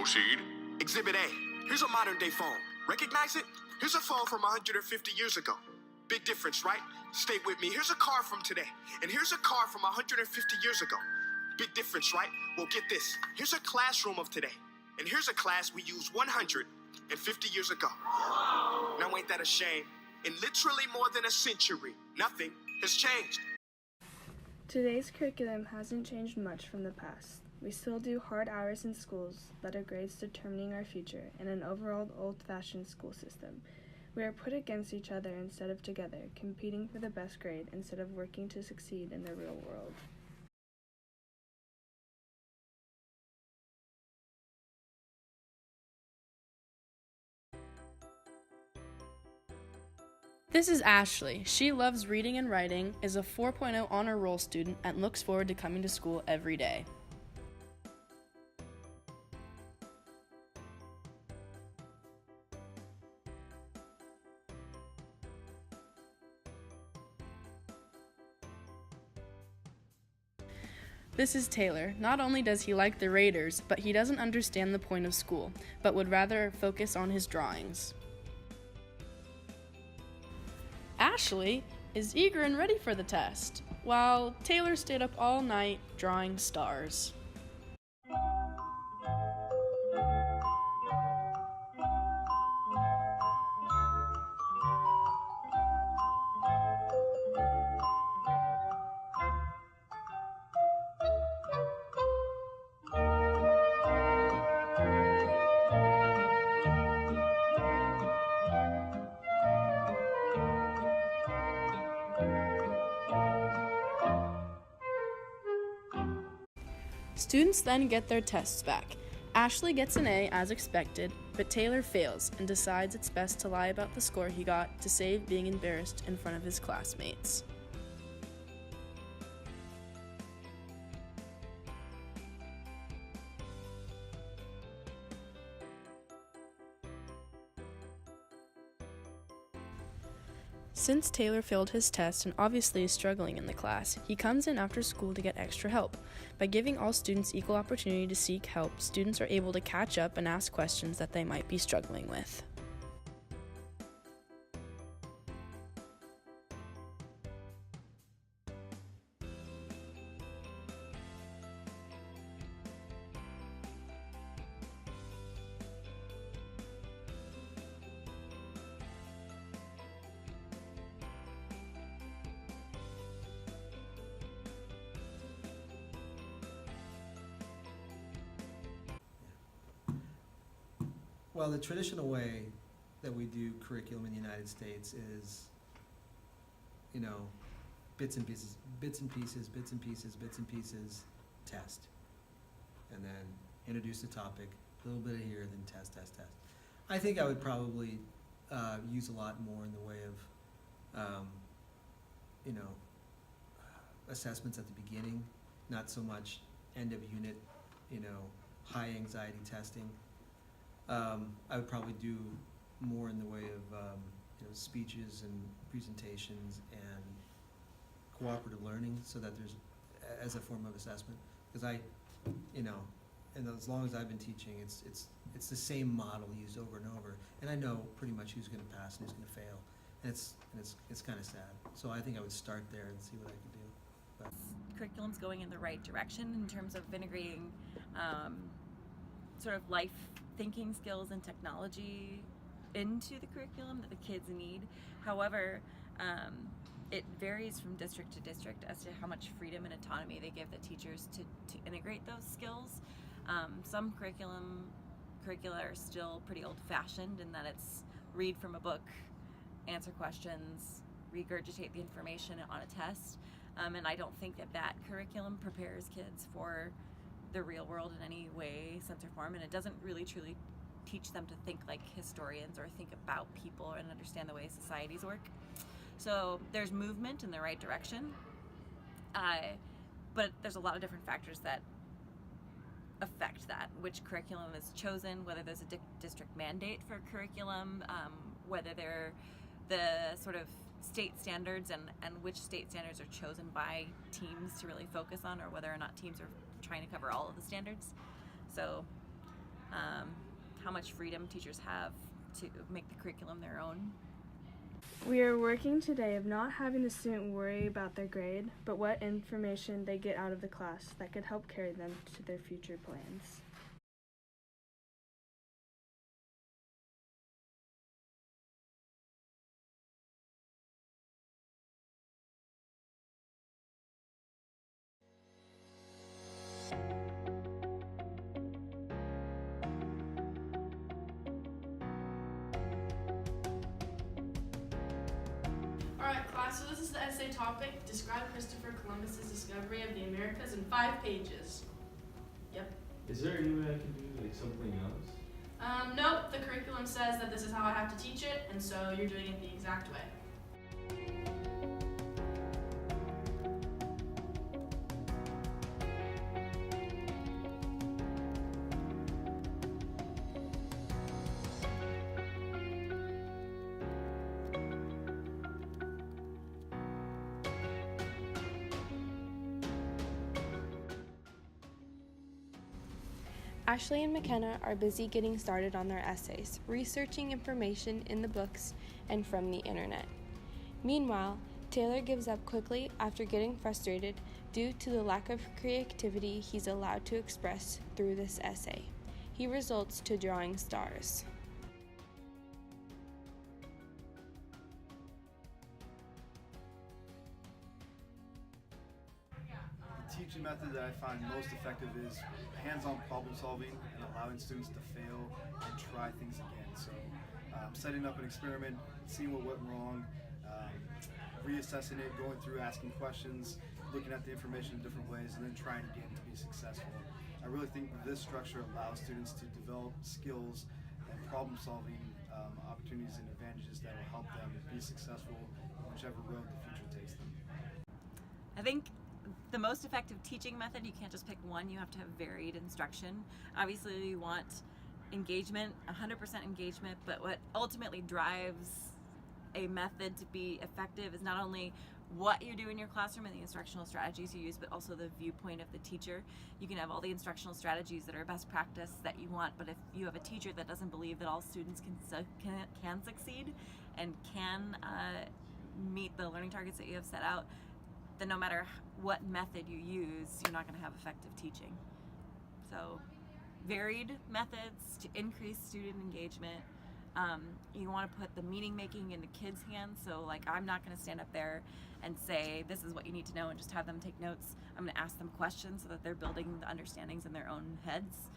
Proceed. Exhibit A. Here's a modern day phone. Recognize it? Here's a phone from 150 years ago. Big difference, right? Stay with me. Here's a car from today. And here's a car from 150 years ago. Big difference, right? Well, get this. Here's a classroom of today. And here's a class we used 150 years ago. Now ain't that a shame? In literally more than a century, nothing has changed. Today's curriculum hasn't changed much from the past. We still do hard hours in schools, letter grades determining our future, and an overall old-fashioned school system. We are put against each other instead of together, competing for the best grade instead of working to succeed in the real world. This is Ashley. She loves reading and writing, is a 4.0 honor roll student, and looks forward to coming to school every day. This is Taylor. Not only does he like the Raiders, but he doesn't understand the point of school, but would rather focus on his drawings. Ashley is eager and ready for the test, while Taylor stayed up all night drawing stars. Students then get their tests back. Ashley gets an A as expected, but Taylor fails and decides it's best to lie about the score he got to save being embarrassed in front of his classmates. Since Taylor failed his test and obviously is struggling in the class, he comes in after school to get extra help. By giving all students equal opportunity to seek help, students are able to catch up and ask questions that they might be struggling with. Well, the traditional way that we do curriculum in the United States is, bits and pieces, test. And then introduce the topic, a little bit of here, then test. I think I would probably use a lot more in the way of, assessments at the beginning, not so much end of unit, high anxiety testing. I would probably do more in the way of speeches and presentations and cooperative learning, so that there's as a form of assessment. Because and as long as I've been teaching, it's the same model used over and over, and I know pretty much who's going to pass and who's going to fail, and it's kind of sad. So I think I would start there and see what I could do. But curriculum's going in the right direction in terms of integrating sort of life thinking skills and technology into the curriculum that the kids need. However, it varies from district to district as to how much freedom and autonomy they give the teachers to integrate those skills. Some curricula are still pretty old-fashioned in that it's read from a book, answer questions, regurgitate the information on a test, and I don't think that curriculum prepares kids for the real world in any way, sense, or form, and it doesn't really truly teach them to think like historians or think about people and understand the way societies work. So there's movement in the right direction, but there's a lot of different factors that affect that, which curriculum is chosen, whether there's a district mandate for curriculum, whether they're the sort of state standards and which state standards are chosen by teams to really focus on, or whether or not teams are trying to cover all of the standards. So how much freedom teachers have to make the curriculum their own. We are working today of not having the student worry about their grade, but what information they get out of the class that could help carry them to their future plans. Alright, class, so this is the essay topic. Describe Christopher Columbus's discovery of the Americas in 5 pages. Yep. Is there any way I can do like something else? Nope, the curriculum says that this is how I have to teach it, and so you're doing it the exact way. Ashley and McKenna are busy getting started on their essays, researching information in the books and from the internet. Meanwhile, Taylor gives up quickly after getting frustrated due to the lack of creativity he's allowed to express through this essay. He results to drawing stars. The teaching method that I find most effective is hands-on problem solving and allowing students to fail and try things again. So setting up an experiment, seeing what went wrong, reassessing it, going through asking questions, looking at the information in different ways, and then trying again to be successful. I really think this structure allows students to develop skills and problem solving opportunities and advantages that will help them be successful in whichever road the future takes them. I think the most effective teaching method, you can't just pick one, you have to have varied instruction. Obviously you want engagement, 100% engagement, but what ultimately drives a method to be effective is not only what you do in your classroom and the instructional strategies you use, but also the viewpoint of the teacher. You can have all the instructional strategies that are best practice that you want, but if you have a teacher that doesn't believe that all students can succeed and can meet the learning targets that you have set out, then no matter what method you use, you're not going to have effective teaching. So varied methods to increase student engagement. You want to put the meaning making into kids' hands. So like, I'm not going to stand up there and say this is what you need to know and just have them take notes. I'm going to ask them questions so that they're building the understandings in their own heads.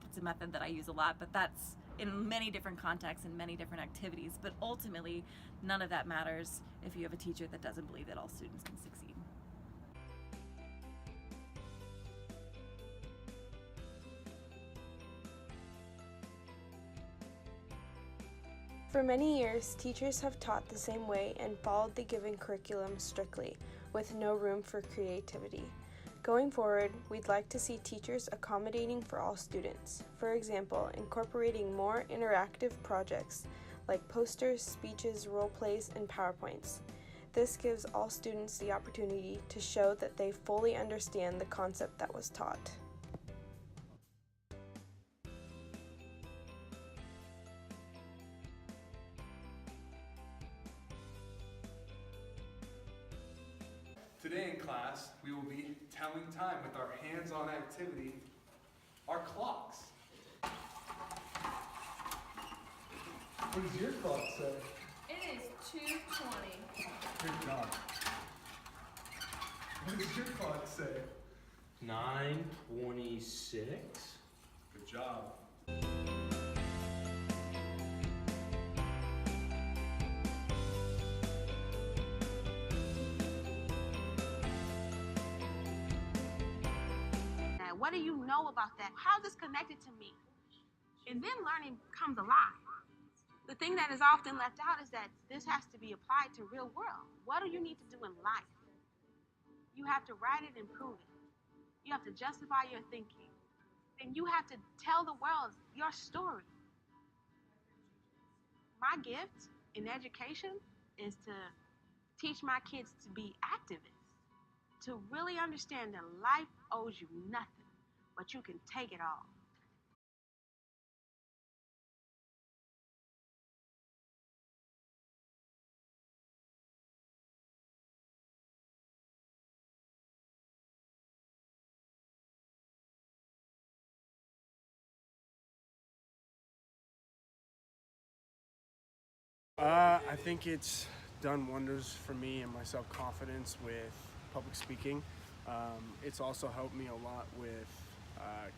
It's a method that I use a lot, but that's in many different contexts and many different activities. But ultimately, none of that matters if you have a teacher that doesn't believe that all students can succeed. For many years, teachers have taught the same way and followed the given curriculum strictly, with no room for creativity. Going forward, we'd like to see teachers accommodating for all students. For example, incorporating more interactive projects like posters, speeches, role plays, and PowerPoints. This gives all students the opportunity to show that they fully understand the concept that was taught. Today in class, we will be telling time with our hands-on activity, our clocks. What does your clock say? It is 2:20. Good job. What does your clock say? 9:26. Good job. What do you know about that? How is this connected to me? And then learning comes alive. The thing that is often left out is that this has to be applied to real world. What do you need to do in life? You have to write it and prove it. You have to justify your thinking. And you have to tell the world your story. My gift in education is to teach my kids to be activists, to really understand that life owes you nothing, but you can take it all. I think it's done wonders for me and my self-confidence with public speaking. It's also helped me a lot with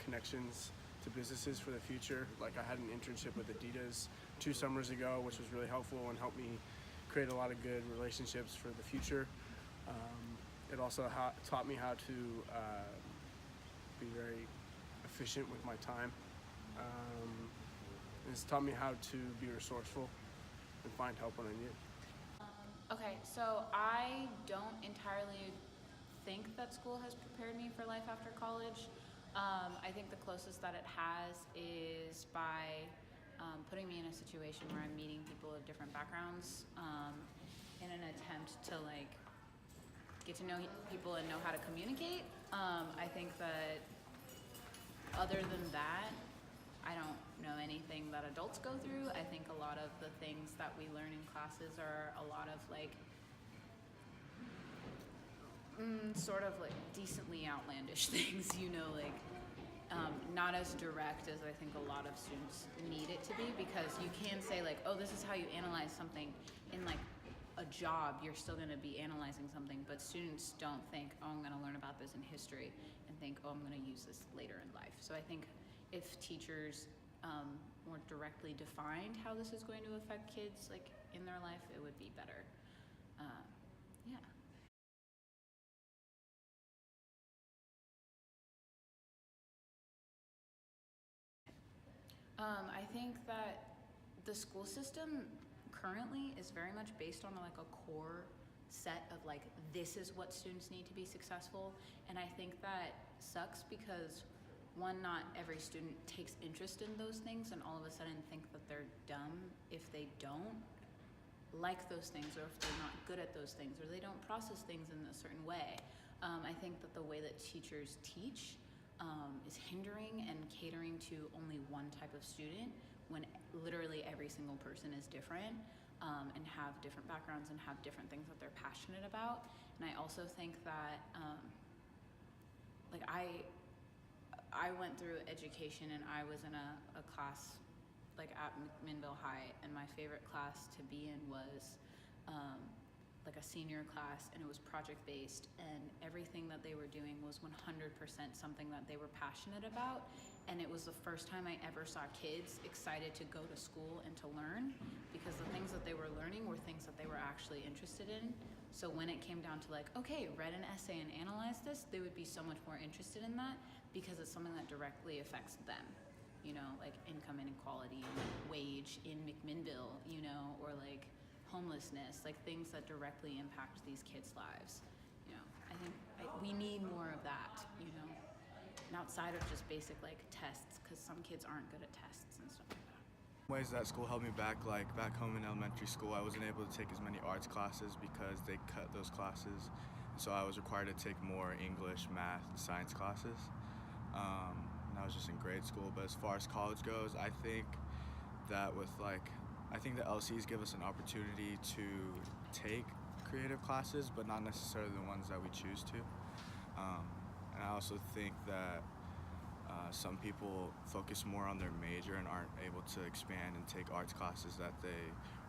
connections to businesses for the future. Like I had an internship with Adidas 2 summers ago, which was really helpful and helped me create a lot of good relationships for the future. It also taught me how to be very efficient with my time. It's taught me how to be resourceful and find help when I need it. Okay, so I don't entirely think that school has prepared me for life after college. I think the closest that it has is by putting me in a situation where I'm meeting people of different backgrounds in an attempt to like get to know people and know how to communicate. I think that other than that, I don't know anything that adults go through. I think a lot of the things that we learn in classes are a lot of like sort of like decently outlandish things, you know, like not as direct as I think a lot of students need it to be, because you can say like, oh, this is how you analyze something in like a job. You're still going to be analyzing something, but students don't think, oh, I'm going to learn about this in history and think, oh, I'm going to use this later in life. So I think if teachers more directly defined how this is going to affect kids like in their life, it would be better. Yeah. I think that the school system currently is very much based on like a core set of like, this is what students need to be successful. And I think that sucks because one, not every student takes interest in those things and all of a sudden think that they're dumb if they don't like those things, or if they're not good at those things, or they don't process things in a certain way. I think that the way that teachers teach is hindering and catering to only one type of student when literally every single person is different and have different backgrounds and have different things that they're passionate about. And I also think that like I went through education and I was in a class like at McMinnville High, and my favorite class to be in was like a senior class, and it was project based, and everything that they were doing was 100% something that they were passionate about. And it was the first time I ever saw kids excited to go to school and to learn, because the things that they were learning were things that they were actually interested in. So when it came down to like, okay, read an essay and analyze this, they would be so much more interested in that because it's something that directly affects them. You know, like income inequality, wage in McMinnville, you know, or like homelessness, like things that directly impact these kids' lives. You know, I think we need more of that, you know, and outside of just basic like tests, because some kids aren't good at tests and stuff like that. Ways that school held me back, like back home in elementary school, I wasn't able to take as many arts classes because they cut those classes. So I was required to take more English, math, and science classes. And I was just in grade school. But as far as college goes, I think that I think the LCs give us an opportunity to take creative classes, but not necessarily the ones that we choose to. And I also think that some people focus more on their major and aren't able to expand and take arts classes that they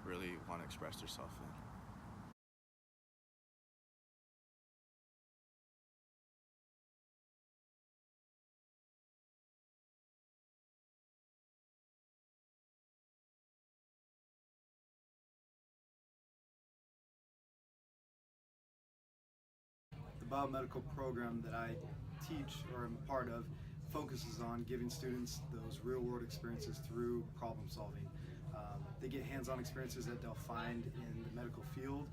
really want to express themselves in. The biomedical program that I teach or am part of focuses on giving students those real-world experiences through problem solving. They get hands-on experiences that they'll find in the medical field,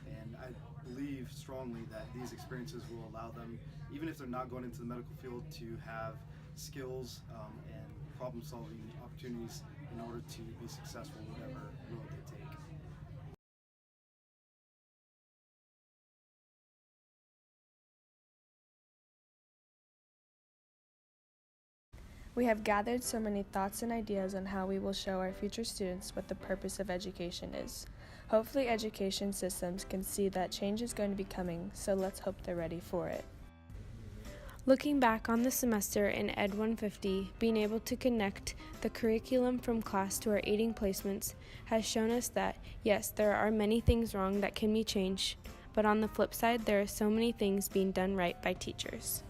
and I believe strongly that these experiences will allow them, even if they're not going into the medical field, to have skills and problem-solving opportunities in order to be successful whatever road they take. We have gathered so many thoughts and ideas on how we will show our future students what the purpose of education is. Hopefully education systems can see that change is going to be coming, so let's hope they're ready for it. Looking back on the semester in Ed 150, being able to connect the curriculum from class to our aiding placements has shown us that, yes, there are many things wrong that can be changed, but on the flip side, there are so many things being done right by teachers.